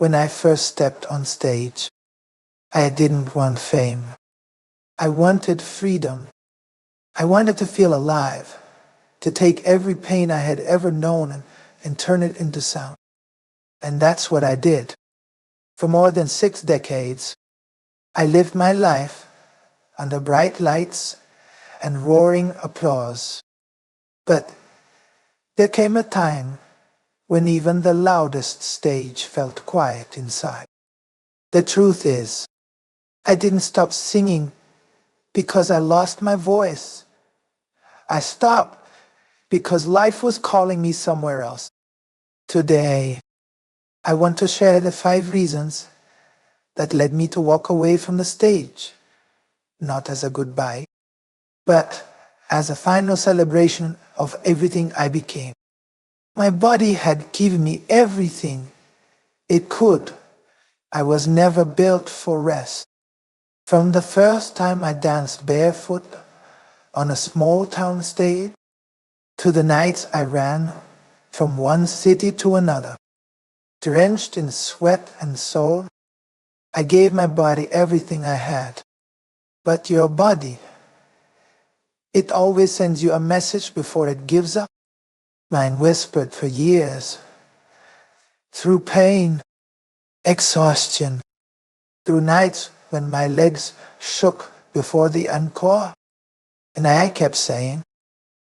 When I first stepped on stage, I didn't want fame. I wanted freedom. I wanted to feel alive, to take every pain I had ever known and turn it into sound. And that's what I did. For more than 6 decades, I lived my life under bright lights and roaring applause. But there came a time when even the loudest stage felt quiet inside. The truth is, I didn't stop singing because I lost my voice. I stopped because life was calling me somewhere else. Today, I want to share the 5 reasons that led me to walk away from the stage, not as a goodbye, but as a final celebration of everything I became. My body had given me everything it could. I was never built for rest. From the first time I danced barefoot on a small town stage, to the nights I ran from one city to another, drenched in sweat and soul, I gave my body everything I had. But your body, it always sends you a message before it gives up. Mine whispered for years, through pain, exhaustion, through nights when my legs shook before the encore, and I kept saying,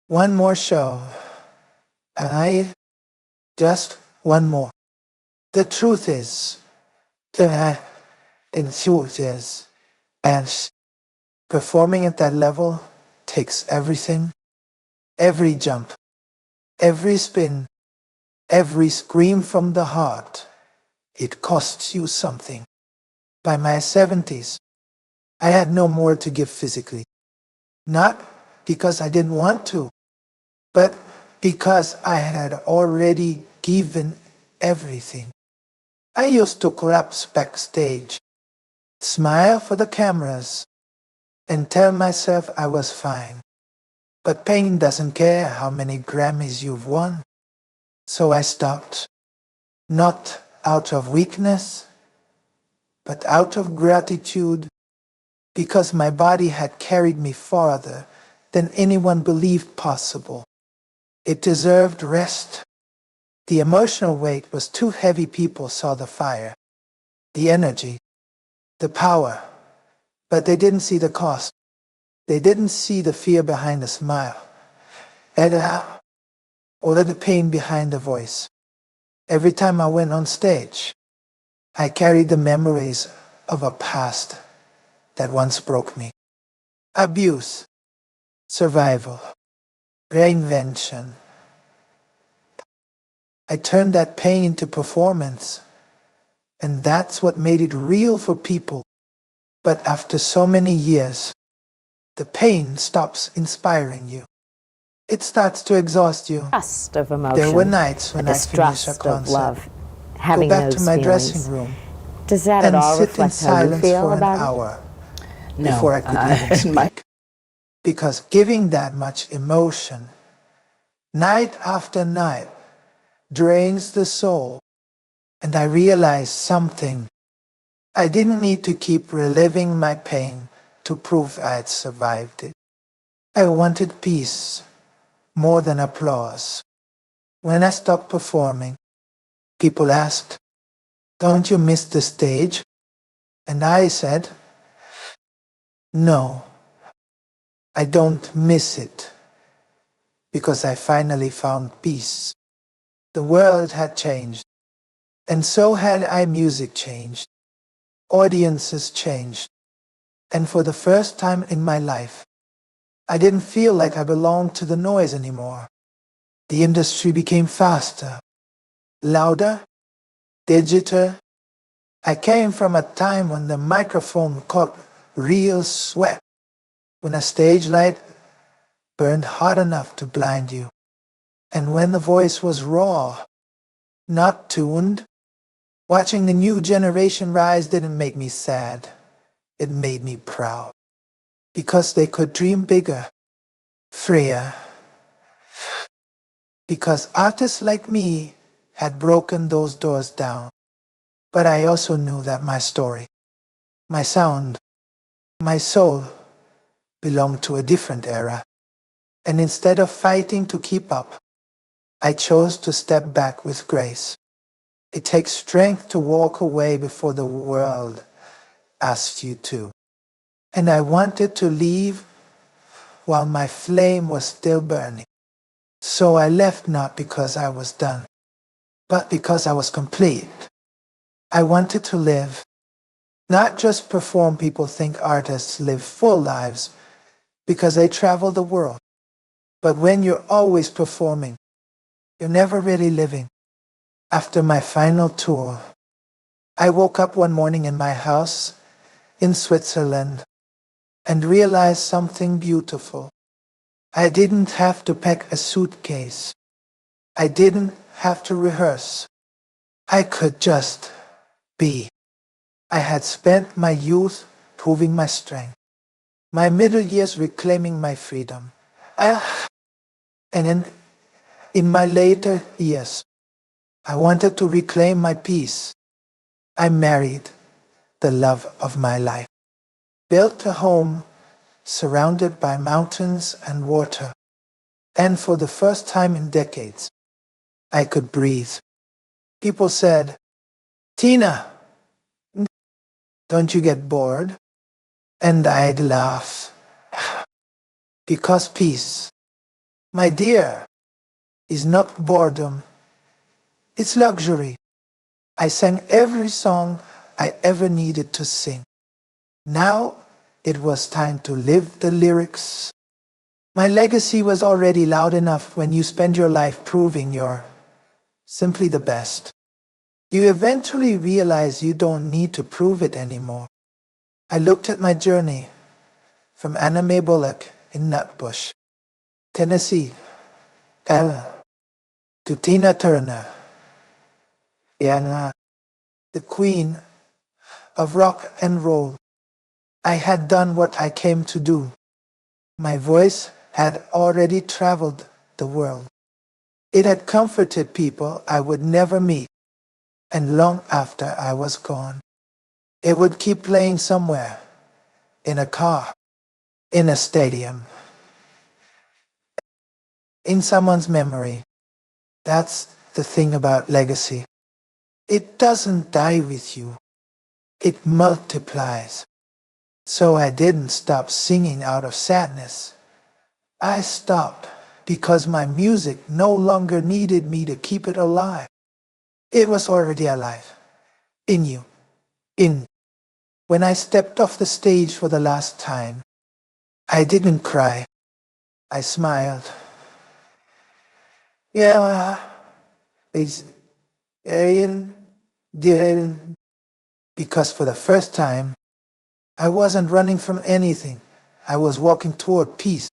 one more show, and just one more. The truth is, and performing at that level takes everything, every jump, every spin, every scream from the heart. It costs you something. By my 70s, I had no more to give physically. Not because I didn't want to, but because I had already given everything. I used to collapse backstage, smile for the cameras, and tell myself I was fine. But pain doesn't care how many Grammys you've won. So I stopped, not out of weakness, but out of gratitude, because my body had carried me farther than anyone believed possible. It deserved rest. The emotional weight was too heavy. People saw the fire, the energy, the power, but they didn't see the cost. They didn't see the fear behind the smile, or the pain behind the voice. Every time I went on stage, I carried the memories of a past that once broke me. Abuse, survival, reinvention. I turned that pain into performance, and that's what made it real for people. But after so many years, the pain stops inspiring you. It starts to exhaust you. Distrust of There were emotion, nights a when I finished a distrust of concert, love, go having back to those my feelings. dressing room, Does that at and all sit in reflect how you silence feel for an about it? hour No, before I could even in my speak. Because giving that much emotion, night after night, drains the soul. And I realized something. I didn't need to keep reliving my pain to prove I had survived it. I wanted peace more than applause. When I stopped performing, people asked, "Don't you miss the stage?" And I said, "No, I don't miss it, because I finally found peace." The world had changed, and so had music changed. Audiences changed, and for the first time in my life, I didn't feel like I belonged to the noise anymore. The industry became faster, louder, digital. I came from a time when the microphone caught real sweat, when a stage light burned hot enough to blind you, and when the voice was raw, not tuned. Watching the new generation rise didn't make me sad. It made me proud, because they could dream bigger, freer, because artists like me had broken those doors down. But I also knew that my story, my sound, my soul belonged to a different era. And instead of fighting to keep up, I chose to step back with grace. It takes strength to walk away before the world asks you to. And I wanted to leave while my flame was still burning. So I left not because I was done, but because I was complete. I wanted to live, not just perform. People think artists live full lives because they travel the world. But when you're always performing, you're never really living. After my final tour, I woke up one morning in my house in Switzerland and realized something beautiful. I didn't have to pack a suitcase. I didn't have to rehearse. I could just be. I had spent my youth proving my strength, my middle years reclaiming my freedom. And in my later years, I wanted to reclaim my peace. I married the love of my life, built a home surrounded by mountains and water. And for the first time in decades, I could breathe. People said, "Tina, don't you get bored?" And I'd laugh. Because peace, my dear, is not boredom, it's luxury. I sang every song I ever needed to sing. Now it was time to live the lyrics. My legacy was already loud enough. When you spend your life proving you're simply the best, you eventually realize you don't need to prove it anymore. I looked at my journey from Anna Mae Bullock in Nutbush, Tennessee, to Tina Turner, the queen of rock and roll. I had done what I came to do. My voice had already traveled the world. It had comforted people I would never meet, and long after I was gone, it would keep playing somewhere, in a car, in a stadium, in someone's memory. That's the thing about legacy. It doesn't die with you. It multiplies. So I didn't stop singing out of sadness. I stopped because my music no longer needed me to keep it alive. It was already alive. In you. When I stepped off the stage for the last time, I didn't cry. I smiled. Yeah, it's didn't, because for the first time, I wasn't running from anything. I was walking toward peace.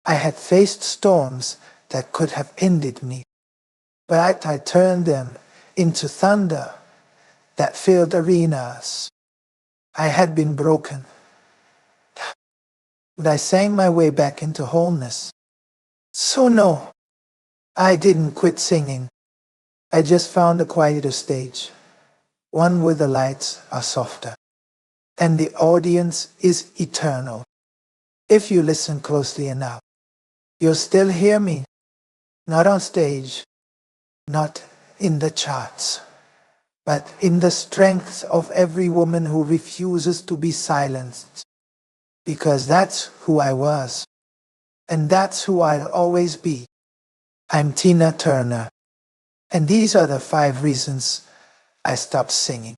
I had faced storms that could have ended me, but I turned them into thunder that filled arenas. I had been broken, but I sang my way back into wholeness. So no, I didn't quit singing. I just found a quieter stage, one where the lights are softer, and the audience is eternal. If you listen closely enough, you'll still hear me, not on stage, not in the charts, but in the strength of every woman who refuses to be silenced. Because that's who I was, and that's who I'll always be. I'm Tina Turner, and these are the 5 reasons I stopped singing.